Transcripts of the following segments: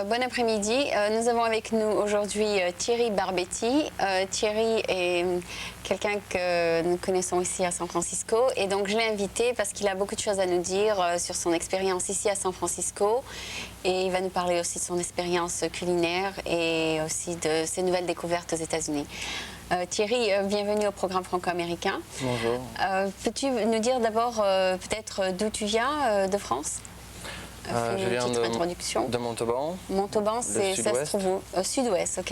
Bon après-midi. Nous avons avec nous aujourd'hui Thierry Barbetti. Thierry est quelqu'un que nous connaissons ici à San Francisco et donc je l'ai invité parce qu'il a beaucoup de choses à nous dire sur son expérience ici à San Francisco et il va nous parler aussi de son expérience culinaire et aussi de ses nouvelles découvertes aux États-Unis. Thierry, bienvenue au programme franco-américain. Bonjour. Peux-tu nous dire d'abord peut-être d'où tu viens de France? Je viens de Montauban. Montauban, ça se trouve où? Au sud-ouest, ok.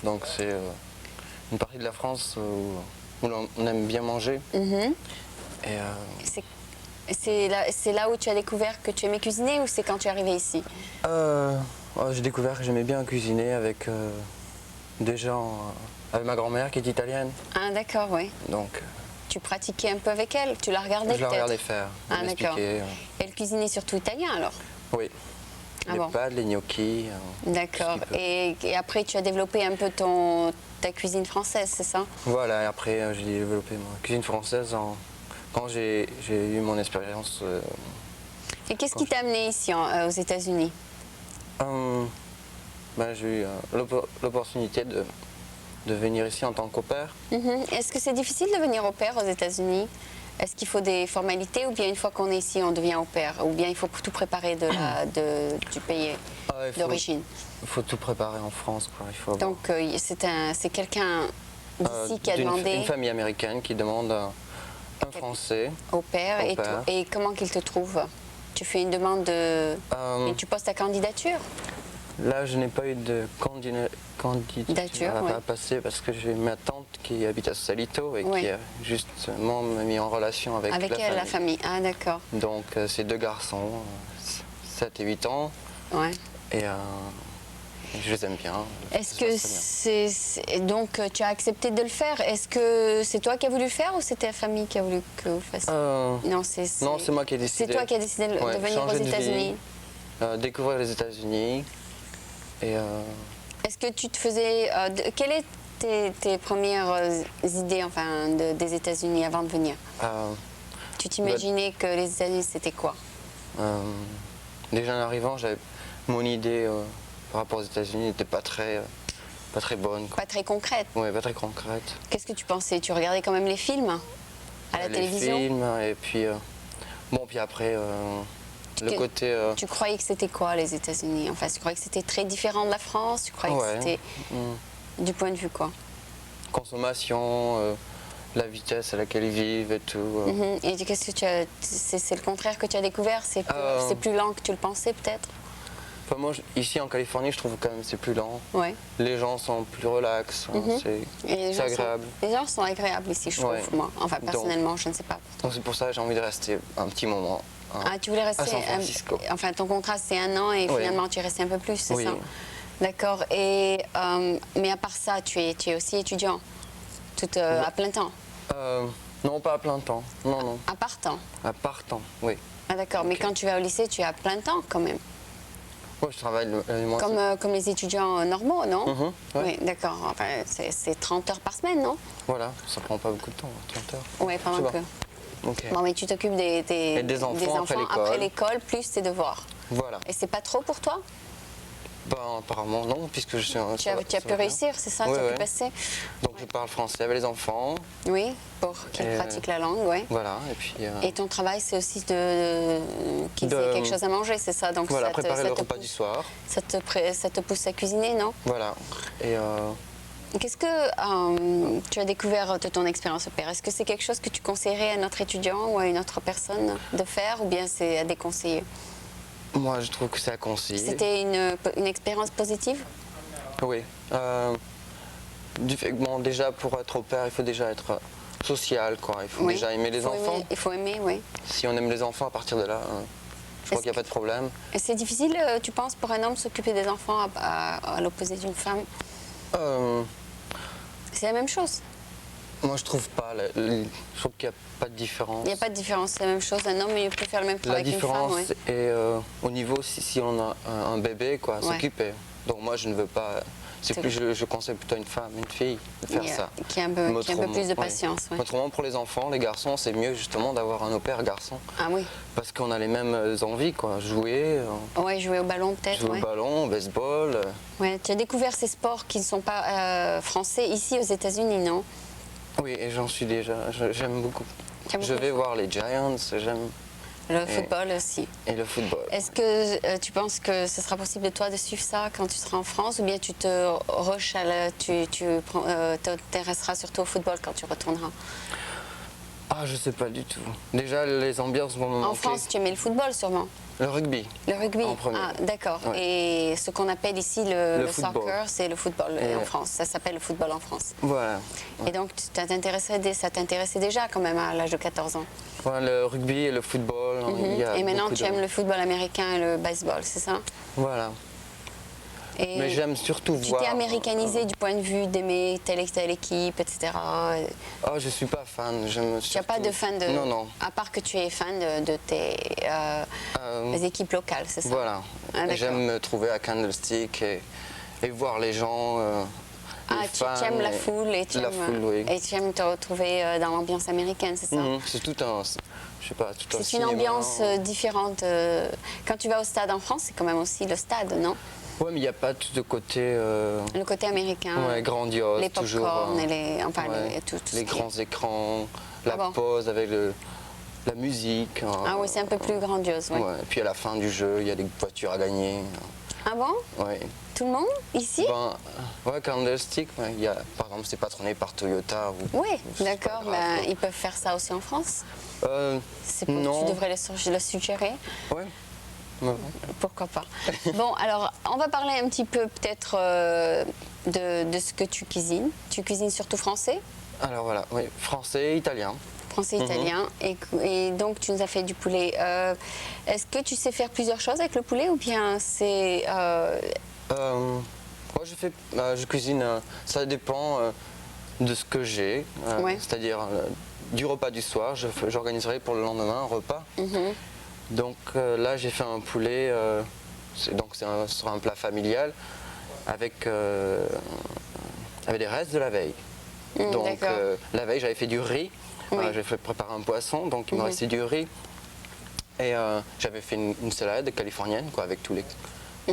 Donc c'est une partie de la France où on aime bien manger. C'est là où tu as découvert que tu aimais cuisiner ou c'est quand tu es arrivé ici? J'ai découvert que j'aimais bien cuisiner avec des gens, avec ma grand-mère qui est italienne. Ah d'accord, oui. Donc, tu pratiquais un peu avec elle? Tu la regardais peut-être? Je la regardais faire. Ah d'accord. Elle cuisinait surtout italien alors? Oui. Les pâtes, les gnocchis. D'accord. Et après tu as développé un peu ta cuisine française, c'est ça? Voilà, et après j'ai développé ma cuisine française quand j'ai eu mon expérience. Et qu'est-ce qui t'a amené ici aux États-Unis? J'ai eu l'opportunité de venir ici en tant qu'au pair. Est-ce que c'est difficile de venir au pair aux États-Unis? Est-ce qu'il faut des formalités ou bien une fois qu'on est ici, on devient au pair? Ou bien il faut tout préparer du pays d'origine? Il faut tout préparer en France, quoi. Donc c'est quelqu'un d'ici qui a demandé... Une famille américaine qui demande un Français au pair. Et comment qu'il te trouve? Tu fais une demande et tu poses ta candidature? Là, je n'ai pas eu de candidature à passer parce que j'ai ma tante qui habite à Salito et qui a justement mis en relation avec la famille. Ah, d'accord. Donc, c'est deux garçons, 7 et 8 ans. Ouais. Et je les aime bien. Est-ce que donc tu as accepté de le faire? Est-ce que c'est toi qui as voulu le faire ou c'était la famille qui a voulu que vous le fassiez? Non, c'est moi qui ai décidé. C'est toi qui as décidé de venir aux États-Unis? Découvrir les États-Unis. Est-ce que tu te faisais... quelles étaient tes premières idées des États-Unis avant de venir? Tu t'imaginais que les États-Unis c'était quoi? Déjà en arrivant, mon idée par rapport aux États-Unis n'était pas très bonne. Pas très concrète? Oui, pas très concrète. Qu'est-ce que tu pensais? Tu regardais quand même les films à la télévision? Les films et puis... puis après... le côté... Tu croyais que c'était quoi les États-Unis? Enfin, tu croyais que c'était très différent de la France? Tu croyais que c'était... Du point de vue quoi? Consommation, la vitesse à laquelle ils vivent et tout. Et qu'est-ce que c'est le contraire que tu as découvert? C'est plus lent que tu le pensais peut-être? Enfin, moi, ici en Californie, je trouve quand même c'est plus lent. Ouais. Les gens sont plus relax, c'est agréable. Les gens sont agréables ici, je trouve, moi. Enfin, personnellement, je ne sais pas. Donc c'est pour ça que j'ai envie de rester un petit moment. Tu voulais rester à San Francisco. Enfin, ton contrat c'est 1 an et finalement tu es resté un peu plus, c'est ça? D'accord. Et mais à part ça, tu es aussi étudiant, à plein temps? Non, pas à plein temps. Non. À part temps? À part temps, oui. Ah d'accord. Mais quand tu vas au lycée, tu es à plein temps quand même? Oui, je travaille comme les étudiants normaux, non? Oui, d'accord. Enfin, c'est 30 heures par semaine, non? Voilà, ça prend pas beaucoup de temps, 30 heures. Oui, pendant que... Bon, mais tu t'occupes des enfants après l'école, plus tes devoirs. Voilà. Et c'est pas trop pour toi? Apparemment non, puisque je suis un... Tu as pu réussir, c'est ça? Tu as pu passer? Donc je parle français avec les enfants. Oui, pour qu'ils pratiquent la langue, oui. Voilà, et puis... Et ton travail, c'est aussi qu'ils aient quelque chose à manger, c'est ça? Donc, voilà, préparer le repas du soir. Ça te pousse à cuisiner, non? Voilà, et... Qu'est-ce que tu as découvert de ton expérience au pair? Est-ce que c'est quelque chose que tu conseillerais à notre étudiant ou à une autre personne de faire ou bien c'est à déconseiller? Moi, je trouve que c'est à conseiller. C'était une expérience positive? Oui. Déjà, pour être au pair, il faut déjà être social, quoi. Il faut déjà aimer les enfants. Il faut aimer, oui. Si on aime les enfants, à partir de là, je crois qu'il n'y a pas de problème. Et c'est difficile, tu penses, pour un homme s'occuper des enfants à l'opposé d'une femme? C'est la même chose? Moi, je trouve pas. Je trouve qu'il n'y a pas de différence. Il n'y a pas de différence, c'est la même chose. Un homme, il peut faire le même travail qu'une femme. La différence est au niveau si on a un bébé, quoi, s'occuper. Donc moi, je ne veux pas C'est plus, je conseille plutôt une femme, une fille de faire ça. Qui a un peu plus de patience. Ouais. Autrement, pour les enfants, les garçons, c'est mieux justement d'avoir un au pair garçon. Ah oui. Parce qu'on a les mêmes envies, quoi. Jouer. Ouais, jouer au ballon peut-être. Jouer au ballon, au baseball. Ouais, tu as découvert ces sports qui ne sont pas français ici aux États-Unis, non? Oui, et j'en suis déjà. J'aime beaucoup. Je vais voir les Giants, j'aime. Le football aussi. Et le football. Est-ce que tu penses que ce sera possible de toi de suivre ça quand tu seras en France, ou bien tu te t'intéresseras surtout au football quand tu retourneras? Ah, je sais pas du tout. Déjà, les ambiances vont me manquer. En France, tu aimais le football sûrement? Le rugby. Le rugby. En premier. Ah, d'accord. Ouais. Et ce qu'on appelle ici le soccer, c'est le football en France. Ça s'appelle le football en France. Voilà. Ouais. Et donc, ça t'intéressait déjà quand même à l'âge de 14 ans? Voilà, le rugby et le football. Et maintenant, tu aimes le football américain et le baseball, c'est ça? Voilà. Et mais j'aime surtout voir... Tu t'es américanisé du point de vue d'aimer telle et telle équipe, etc. Oh, je suis pas fan. Tu n'as pas de fan de... Non, non. À part que tu es fan de tes équipes locales, c'est ça? Voilà. Ah, j'aime me trouver à Candlestick et voir les gens... tu aimes la foule et tu aimes te retrouver dans l'ambiance américaine, c'est ça? C'est tout un... Je sais pas, tout un C'est une ambiance différente. Quand tu vas au stade en France, c'est quand même aussi le stade, non? Oui, mais il n'y a pas tout le côté... Le côté américain. Ouais, grandiose, les toujours. Pop-corn et les... Enfin, ouais, tout les grands écrans, la pause avec la musique. Ah oui, c'est un peu plus grandiose, oui. Ouais, et puis à la fin du jeu, il y a des voitures à gagner. Ah bon? Ouais. Tout le monde, ici? Ouais, Candlestick, par exemple, c'est patronné par Toyota. Oui, d'accord, mais ils peuvent faire ça aussi en France? Non. Tu devrais le suggérer? Ouais. Pourquoi pas. Bon, alors, on va parler un petit peu peut-être de ce que tu cuisines. Tu cuisines surtout français? Alors voilà, oui, français, italien. Français, italien. Et donc, tu nous as fait du poulet. Est-ce que tu sais faire plusieurs choses avec le poulet ou bien c'est... Moi, je cuisine, ça dépend de ce que j'ai. C'est-à-dire, du repas du soir, j'organiserai pour le lendemain un repas. Donc là, j'ai fait un poulet, donc ce sera un plat familial avec des restes de la veille. Donc la veille, j'avais fait du riz, j'ai fait préparer un poisson, donc il me restait du riz. Et j'avais fait une salade californienne, quoi, avec tous les... Ah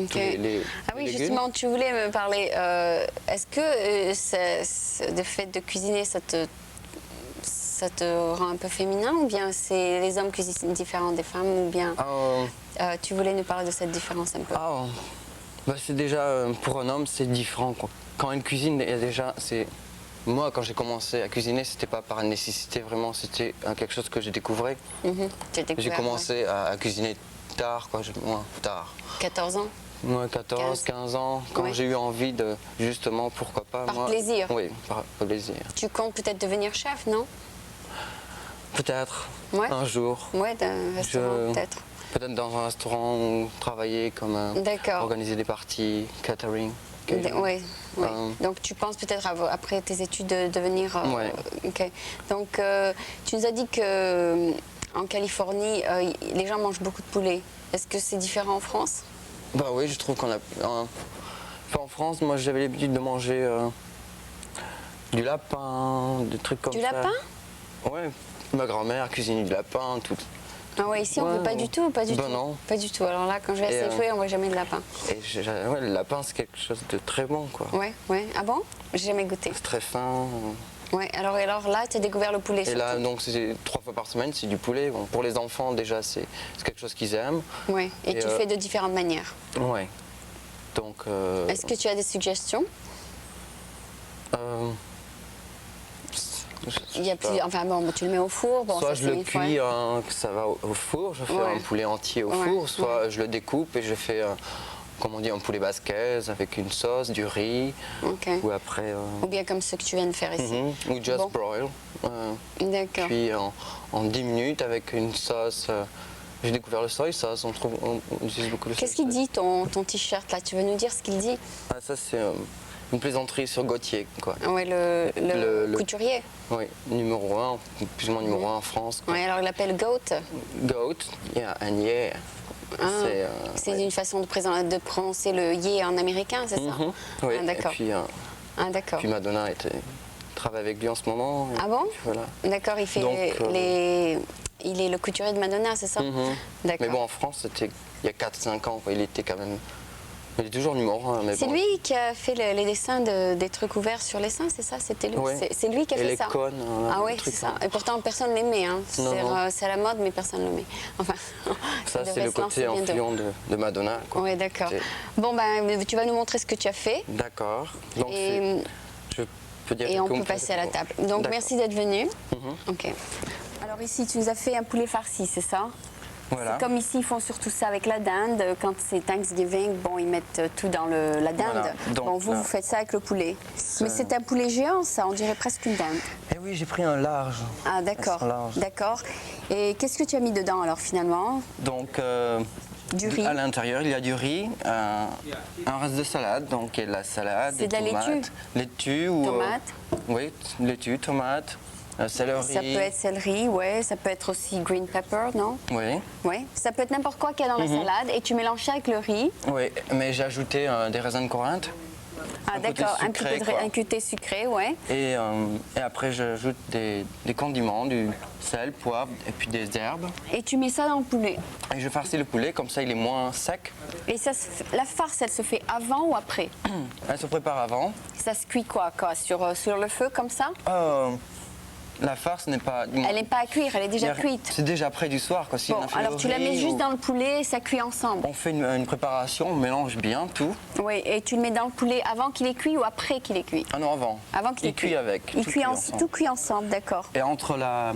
oui, justement, tu voulais me parler. Est-ce que le fait de cuisiner, ça te rend un peu féminin, ou bien c'est les hommes cuisinent différents des femmes, ou bien tu voulais nous parler de cette différence un peu? C'est déjà, pour un homme, c'est différent, quoi. Quand une cuisine, il y a déjà, moi, quand j'ai commencé à cuisiner, c'était pas par nécessité, vraiment, c'était quelque chose que j'ai découvert. J'ai commencé à cuisiner tard, quoi, moins tard. 14 ans? Ouais, 14, 15 ans, quand j'ai eu envie de, justement, pourquoi pas. Par plaisir? Oui, par plaisir. Tu comptes peut-être devenir chef, non? Peut-être, un jour. Ouais, d'un restaurant, peut-être. Peut-être dans un restaurant ou travailler comme organiser des parties, catering. Oui. Donc tu penses peut-être après tes études de devenir... Ok. Donc tu nous as dit que en Californie, les gens mangent beaucoup de poulet. Est-ce que c'est différent en France? Bah oui, je trouve qu'on a... en France, moi j'avais l'habitude de manger du lapin, des trucs comme ça. Du lapin? Ouais, ma grand-mère cuisinait du lapin, tout. Ah ouais, ici on ne veut pas du tout, pas du tout. Non. Pas du tout. Alors là, quand je vais à Safeway, on ne voit jamais de lapin. Et le lapin, c'est quelque chose de très bon, quoi. Ouais. Ah bon? J'ai jamais goûté. C'est très fin. Ouais, alors là, tu as découvert le poulet. Et là, donc, c'est 3 fois par semaine, c'est du poulet. Bon, pour les enfants, déjà, c'est quelque chose qu'ils aiment. Ouais, et tu fais de différentes manières. Ouais. Donc... Est-ce que tu as des suggestions? Il y a plus... Enfin bon, tu le mets au four. Bon, soit je le cuis, ça va au four, je fais un poulet entier au four, soit je le découpe et je fais, comme on dit, un poulet basquaise avec une sauce, du riz, ou après... Ou bien comme ce que tu viens de faire ici. Ou just broil. D'accord. Puis en 10 minutes avec une sauce... J'ai découvert le soy sauce, on utilise beaucoup le soy. Qu'est-ce qu'il dit ton t-shirt là? Tu veux nous dire ce qu'il dit? Ça c'est une plaisanterie sur Gauthier, quoi. Ouais, le couturier. Oui, numéro 1, plus ou moins numéro 1 en France. Oui, alors il l'appelle Goat. Goat, and yeah. C'est une façon de prononcer le yé en américain, c'est ça? Oui, D'accord. D'accord. Puis Madonna travaille avec lui en ce moment. Ah bon? Voilà. D'accord, il est le couturier de Madonna, c'est ça? D'accord. Mais bon, en France, c'était il y a 4-5 ans, quoi. Il était quand même... Il est toujours numéro 1. C'est lui qui a fait les dessins des trucs ouverts sur les seins, c'est ça? C'était lui. Ouais. C'est lui qui a et fait les ça. cônes, Ah oui, c'est ça. Et pourtant personne l'aimait. Hein. Non. C'est à la mode, mais personne l'aimait. Enfin, ça c'est le côté influent de Madonna. Oui, d'accord. Bon, ben, tu vas nous montrer ce que tu as fait. D'accord. Donc je peux dire et on peut passer à la table. Donc merci d'être venu. Ok. Alors ici, tu nous as fait un poulet farci, c'est ça? Voilà. C'est comme ici, ils font surtout ça avec la dinde. Quand c'est Thanksgiving, bon, ils mettent tout dans la dinde. Voilà. Donc, bon, vous faites ça avec le poulet. Mais c'est un poulet géant, ça, on dirait presque une dinde. Eh oui, j'ai pris un large. Ah, d'accord. D'accord. Et qu'est-ce que tu as mis dedans, alors, finalement? Donc, du riz. À l'intérieur, il y a du riz, un reste de salade, donc il y a de la salade, c'est de la laitue. Laitue ou... Tomate. Oui, laitue, tomate. Céleri. Ça peut être céleri, ouais. Ça peut être aussi green pepper, non? Oui. Oui. Ça peut être n'importe quoi qu'il y a dans la salade et tu mélanges ça avec le riz. Oui, mais j'ai ajouté des raisins de Corinthe. Ah d'accord, un côté sucré, ouais. Et après j'ajoute des condiments, du sel, poivre et puis des herbes. Et tu mets ça dans le poulet. Et je farcis le poulet, comme ça il est moins sec. Et ça, la farce, elle se fait avant ou après? Elle se prépare avant. Ça se cuit quoi sur le feu comme ça? La farce n'est pas... Elle n'est pas à cuire, elle est déjà cuite. C'est déjà prêt du soir. Quoi. Si bon, alors tu la mets juste dans le poulet et ça cuit ensemble. On fait une préparation, on mélange bien tout. Oui, et tu le mets dans le poulet avant qu'il est cuit ou après qu'il est cuit? Ah non, avant. Avant qu'il est cuit. Avec. Tout cuit ensemble, d'accord. Et entre la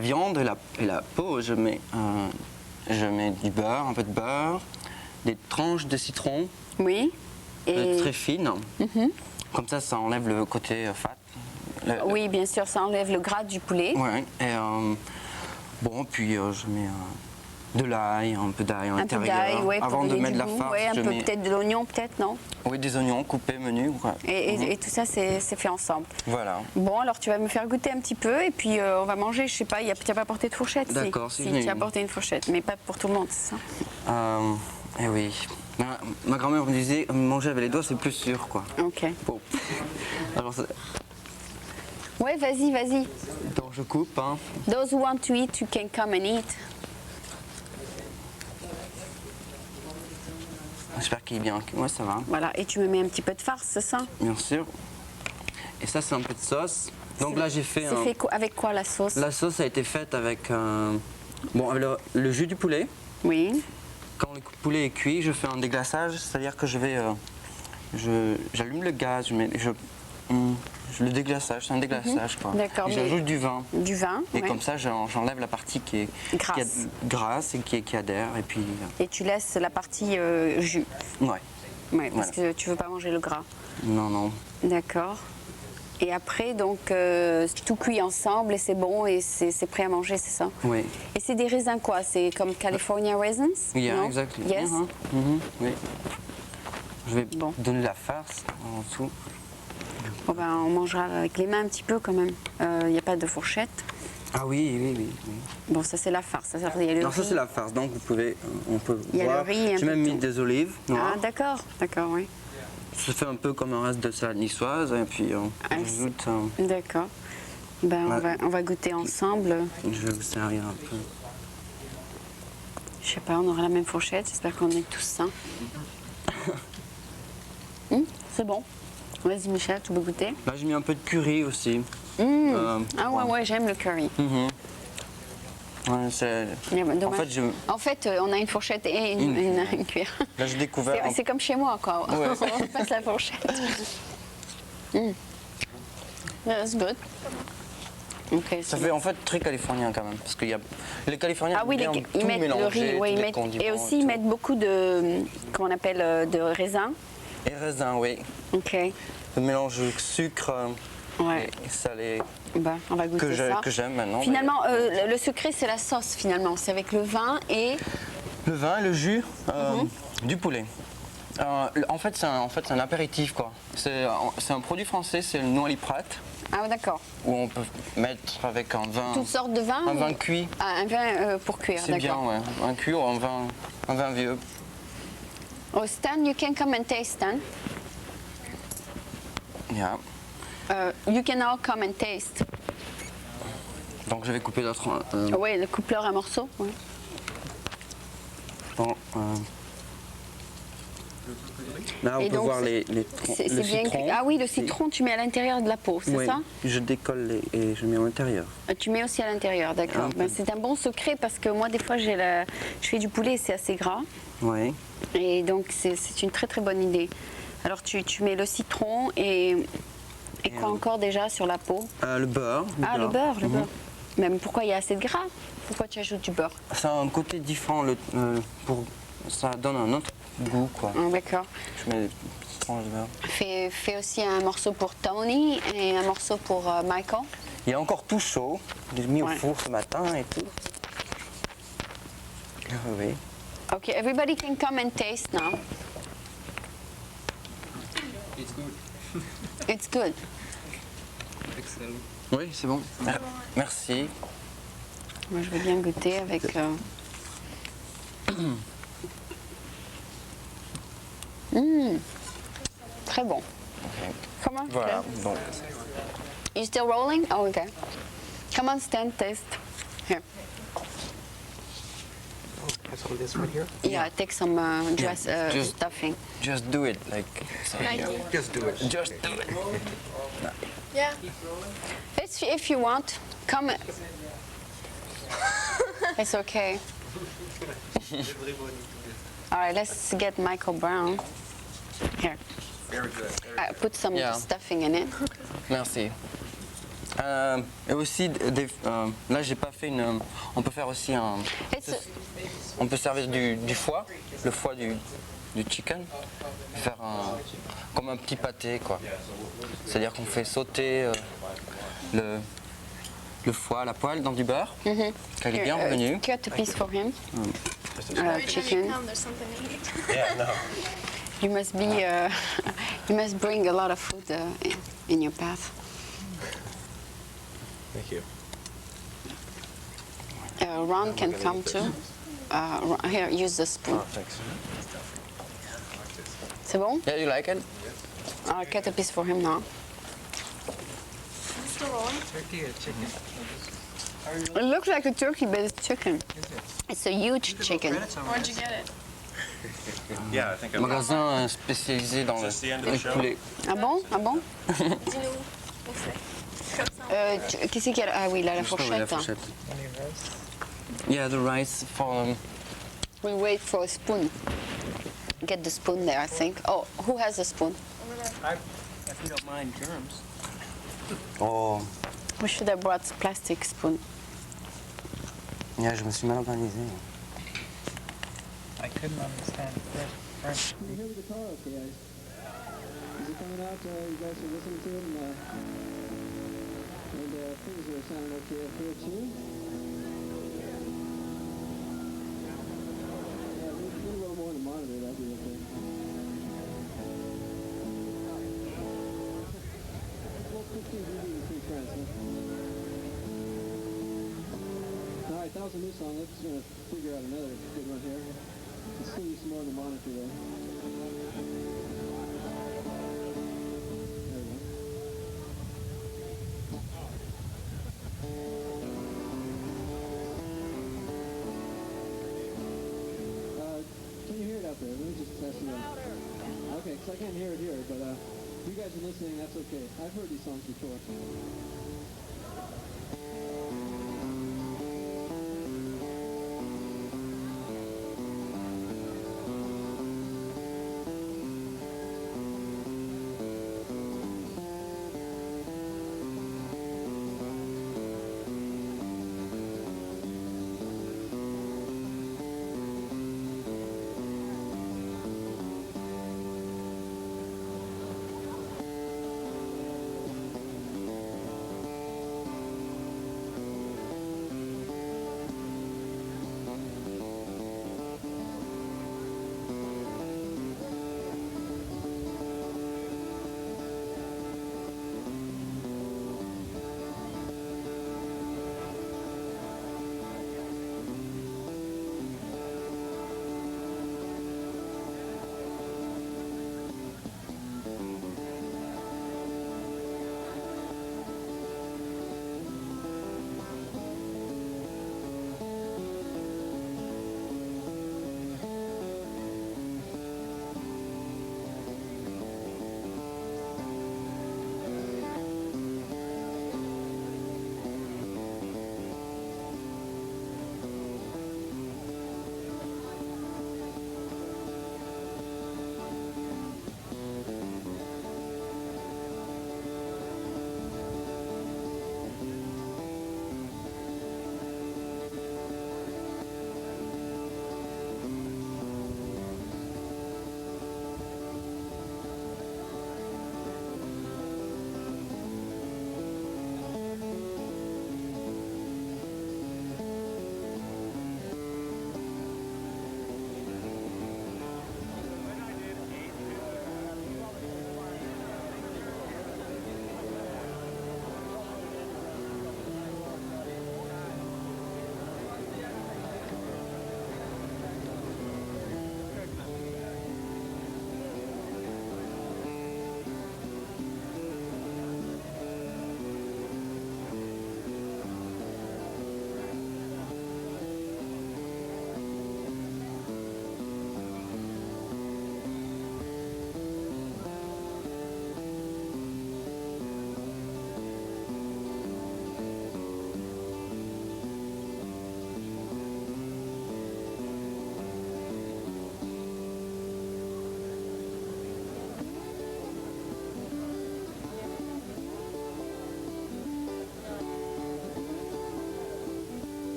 viande et la peau, je mets du beurre, un peu de beurre, des tranches de citron. Oui. Et... Très fines. Comme ça enlève le côté fat. Oui, bien sûr, ça enlève le gras du poulet. Oui, et bon, puis je mets de l'ail, un peu d'ail à l'intérieur. Un peu d'ail, ouais, avant de mettre la farce. Ouais, un peu peut-être de l'oignon, peut-être, non? Oui, des oignons coupés, menus. Ouais. Et tout ça, c'est fait ensemble. Voilà. Bon, alors tu vas me faire goûter un petit peu et puis on va manger. Je sais pas, tu n'as pas apporté de fourchette? D'accord, si tu as apporté une fourchette, mais pas pour tout le monde, c'est ça? Eh oui. Ma grand-mère me disait, manger avec les doigts, c'est plus sûr, quoi. Ok. Bon. Alors, ouais, vas-y. donc je coupe. Hein. Those who want to eat, you can come and eat. J'espère qu'il est bien. Ouais, ça va. Voilà, et tu me mets un petit peu de farce, c'est ça? Bien sûr. Et ça, c'est un peu de sauce. Donc là, j'ai fait... C'est fait avec quoi, la sauce? La sauce a été faite avec le jus du poulet. Oui. Quand le poulet est cuit, je fais un déglaçage, c'est-à-dire que j'allume le gaz, le déglaçage, c'est un déglaçage, quoi. D'accord. Et j'ajoute du vin. Du vin. Et comme ça, j'enlève la partie qui est grasse et qui adhère. Et puis. Et tu laisses la partie jus. Ouais. Ouais, parce que tu veux pas manger le gras. Non. D'accord. Et après, donc, tout cuit ensemble et c'est bon et c'est prêt à manger, c'est ça? Oui. Et c'est des raisins quoi? C'est comme California raisins? Yeah, exactement. Yes. Oui. Je vais donner la farce en dessous. Bon ben, on mangera avec les mains un petit peu quand même. Il n'y a pas de fourchette. Ah oui. Bon, ça c'est la farce. Ça c'est la farce. Donc on peut il y a voir. le riz. J'ai même mis des olives noires. Ah d'accord, oui. Ça fait un peu comme un reste de salade niçoise et puis j'ajoute. D'accord. Ben, on va goûter ensemble. Je vais vous servir un peu. Je sais pas, on aura la même fourchette. J'espère qu'on est tous sains. C'est bon. Vas-y Michel, tu veux goûter? Là j'ai mis un peu de curry aussi. Ouais, j'aime le curry. Ouais, en fait, on a une fourchette et une cuillère. Là j'ai découvert. C'est comme chez moi, quoi. Ouais. On passe la fourchette. That's good. Okay, ça fait en fait très californien quand même, parce que les Californiens ils mettent le riz, et aussi ils mettent beaucoup de, comment on appelle, de raisins. Et raisins, oui. Ok. Le mélange de sucre et salé. On va goûter ça. Que j'aime maintenant. Finalement, le secret c'est la sauce finalement, c'est avec le vin et... Le vin et le jus du poulet. En fait, c'est un apéritif quoi. C'est un produit français, c'est le noix liprate. Ah d'accord. Ou on peut mettre avec un vin. Toutes sortes de vins Un ou- vin cuit. Ah, un vin pour cuire, C'est bien, d'accord. ouais. Un cuit ou un vin vieux. Oh, Stan, you can come and taste, Stan. Yeah. You can all come and taste. Donc je vais couper d'autres. Oui, le coupe-leur un morceau. Ouais. Bon, là, on Et peut donc, voir c'est- le C'est bien citron. cuit. Ah oui, le citron, tu mets à l'intérieur de la peau, c'est Oui, ça? je décolle et je mets à l'intérieur. Tu mets aussi à l'intérieur, d'accord. Un Ben, peu. c'est un bon secret parce que moi, des fois, je fais du poulet et c'est assez gras. Oui. Et donc, c'est une très très bonne idée. Alors, tu mets le citron et quoi encore déjà sur la peau? Le beurre. Ah, le beurre, le Mhm. beurre. Même pourquoi il y a assez de gras? Pourquoi tu ajoutes du beurre? Ça a un côté différent. Ça donne un autre goût, quoi. Ah, d'accord. Je mets tranche de beurre. Fais aussi un morceau pour Tony et un morceau pour Michael. Il est encore tout chaud. Je l'ai mis Ouais. au four ce matin et tout. Ah oui. Okay, everybody can come and taste now. It's good. It's good. Excellent. Oui, c'est bon. Merci. Moi, je vais bien goûter avec. Très bon. Comment? Voilà. Donc, You still rolling? Oh, okay. Come on, stand, taste. Here. Let's hold this right here. Yeah, take some dress just- stuffing. just do it. Like, Just do it. just do it. Yeah. If you want, come. It's okay. All right, let's get Michael Brown. Here. Very good. Put some Yeah. stuffing in it. Merci. Et aussi, là, j'ai pas fait une. On peut faire aussi un. On peut servir du foie, le foie du chicken, faire comme un petit pâté, quoi. C'est-à-dire qu'on fait sauter le foie à la poêle dans du beurre, qu'elle est bien Here, revenue. cut a piece for him. Every time you Chicken. come, there's something to eat. Yeah, no. You must be. You must bring a lot of food in your path. Thank you. Ron can come too. Here, use the spoon. Thanks. C'est bon? Yeah, you like it? I'll cut a piece for him now. I'm still rolling. Turkey or chicken? It looks like a turkey, but it's chicken. It's a huge chicken. Where'd you get it? Yeah, I think I'm. Magasin spécialisé dans Is this the end of le the show? poulet. Ah bon? Ah bon? Dis-nous où c'est. Comme ça. Qu'est-ce qu'il y a? Ah oui, là, la Juste, oui, fourchette. la hein. fourchette. Yeah, the rice for. We wait for a spoon. Get the spoon there, I think. Oh, who has a spoon? If you don't mind germs. Oh, We should have brought plastic spoon. yeah, je me suis mal organisé. I couldn't understand French. Can you hear the guitar okay, guys? Is it coming out? You guys are listening to it and things are sounding okay up here too? Yeah, maybe a little more on the monitor, that'd be okay. Well, 15 dB between tracks, huh? Alright, that was a new song. Let's figure out another good one here. Let's still use some more on the monitor though. There we go. Can you hear it out there? Let me just test it out. Okay, because I can't hear it here, but if you guys are listening, that's okay. I've heard these songs before.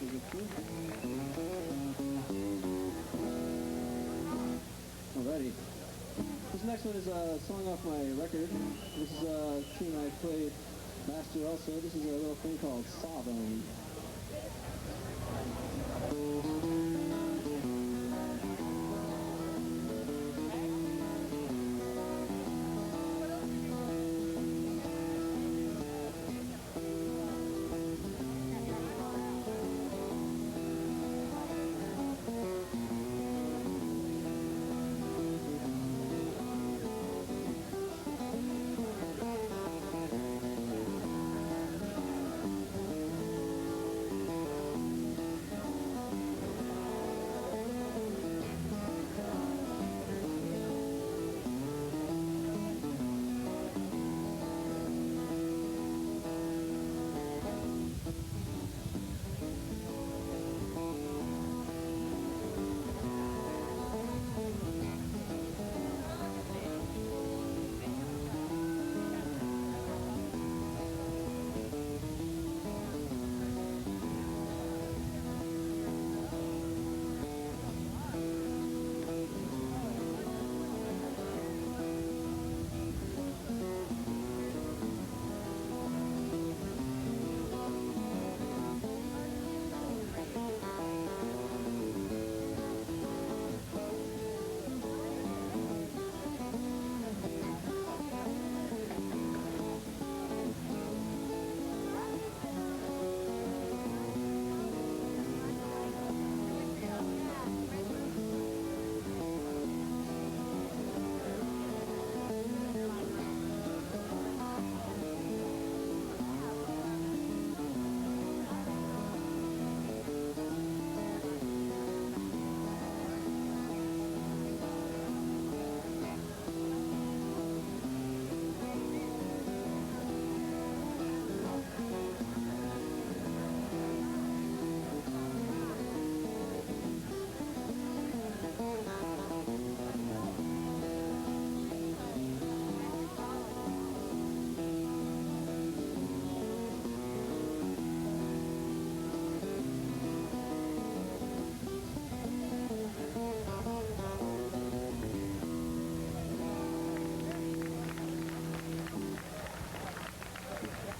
we get through. Alrighty. This next one is a song off my record. This is a tune I played last year also. This is a little thing called Sawbone.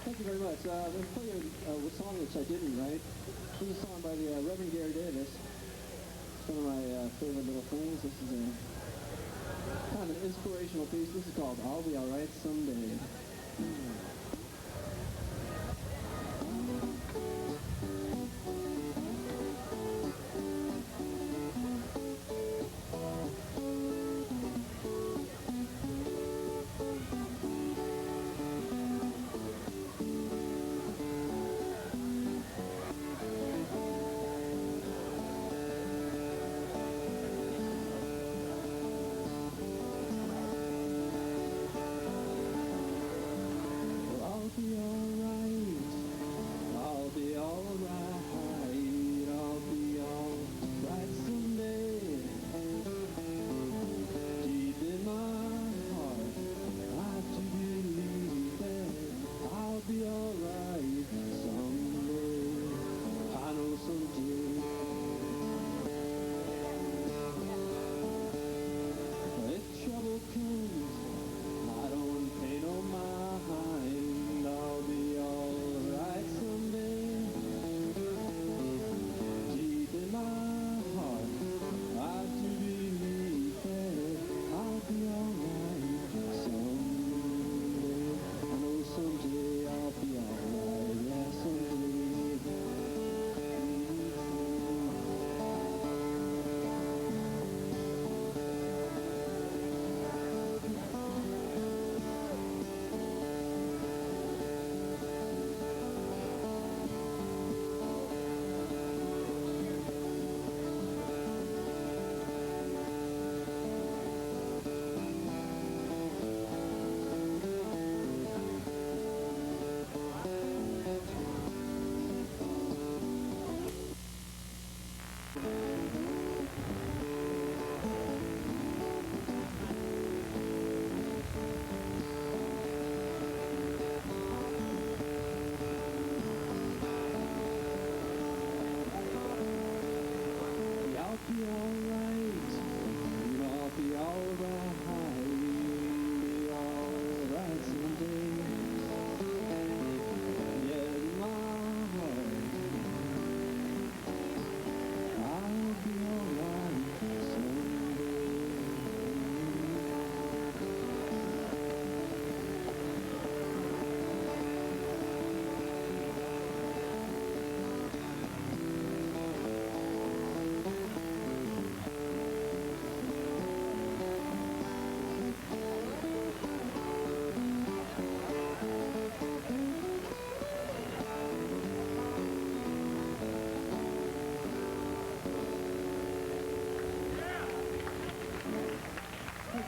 Thank you very much. I'm going to play a song which I didn't write. This is a song by the Reverend Gary Davis. It's one of my favorite little things. This is a kind of an inspirational piece. This is called I'll Be Alright Someday.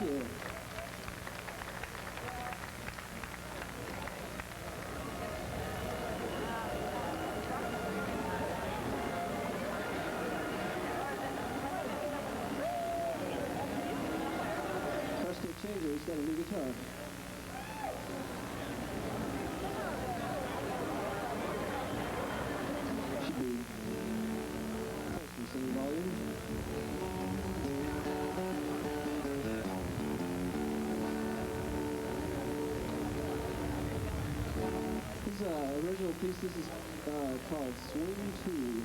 you. Presto Changer, he's got a new guitar. Should be some volume. This is original piece. This is called Swing 2.